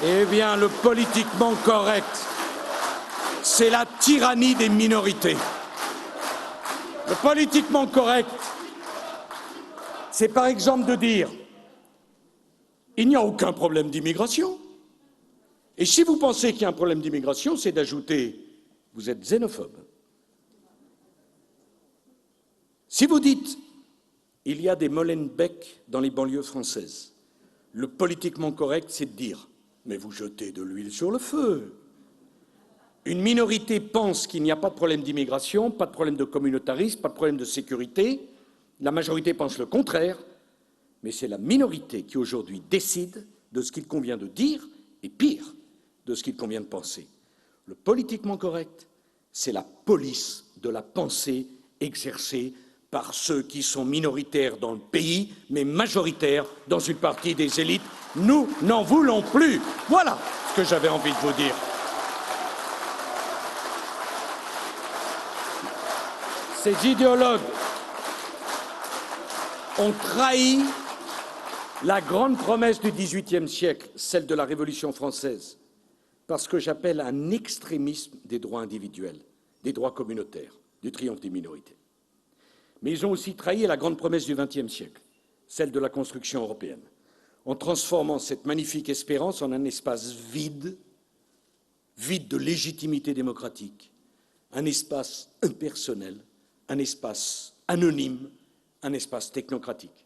Eh bien, le politiquement correct, c'est la tyrannie des minorités. Le politiquement correct, c'est par exemple de dire « il n'y a aucun problème d'immigration ». Et si vous pensez qu'il y a un problème d'immigration, c'est d'ajouter « vous êtes xénophobe ». Si vous dites « il y a des Molenbeek dans les banlieues françaises », le politiquement correct, c'est de dire « mais vous jetez de l'huile sur le feu ». Une minorité pense qu'il n'y a pas de problème d'immigration, pas de problème de communautarisme, pas de problème de sécurité. La majorité pense le contraire, mais c'est la minorité qui aujourd'hui décide de ce qu'il convient de dire et, pire, de ce qu'il convient de penser. Le politiquement correct, c'est la police de la pensée exercée par ceux qui sont minoritaires dans le pays, mais majoritaires dans une partie des élites. Nous n'en voulons plus. Voilà ce que j'avais envie de vous dire. Ces idéologues ont trahi la grande promesse du XVIIIe siècle, celle de la Révolution française, par ce que j'appelle un extrémisme des droits individuels, des droits communautaires, du triomphe des minorités. Mais ils ont aussi trahi la grande promesse du XXe siècle, celle de la construction européenne, en transformant cette magnifique espérance en un espace vide, vide de légitimité démocratique, un espace impersonnel, un espace anonyme, un espace technocratique.